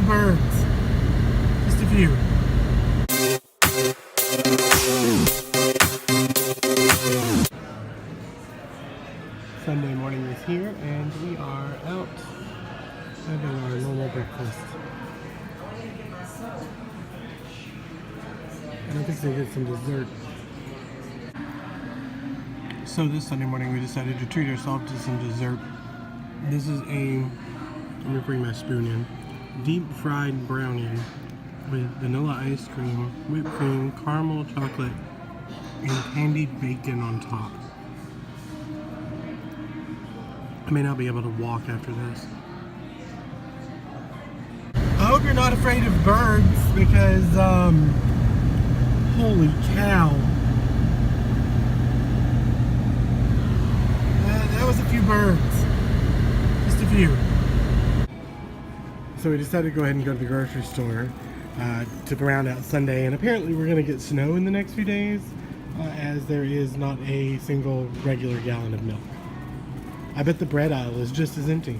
birds. Just a few. Sunday morning is here and we are out having our normal breakfast. And I think they get some dessert. So this Sunday morning we decided to treat ourselves to some dessert. This is let me bring my spoon in, deep fried brownie with vanilla ice cream, whipped cream, caramel chocolate, and candied bacon on top. I may not be able to walk after this. I hope you're not afraid of birds because, holy cow. That was a few birds. Just a few. So we decided to go ahead and go to the grocery store to round out Sunday, and apparently we're going to get snow in the next few days as there is not a single regular gallon of milk. I bet the bread aisle is just as empty.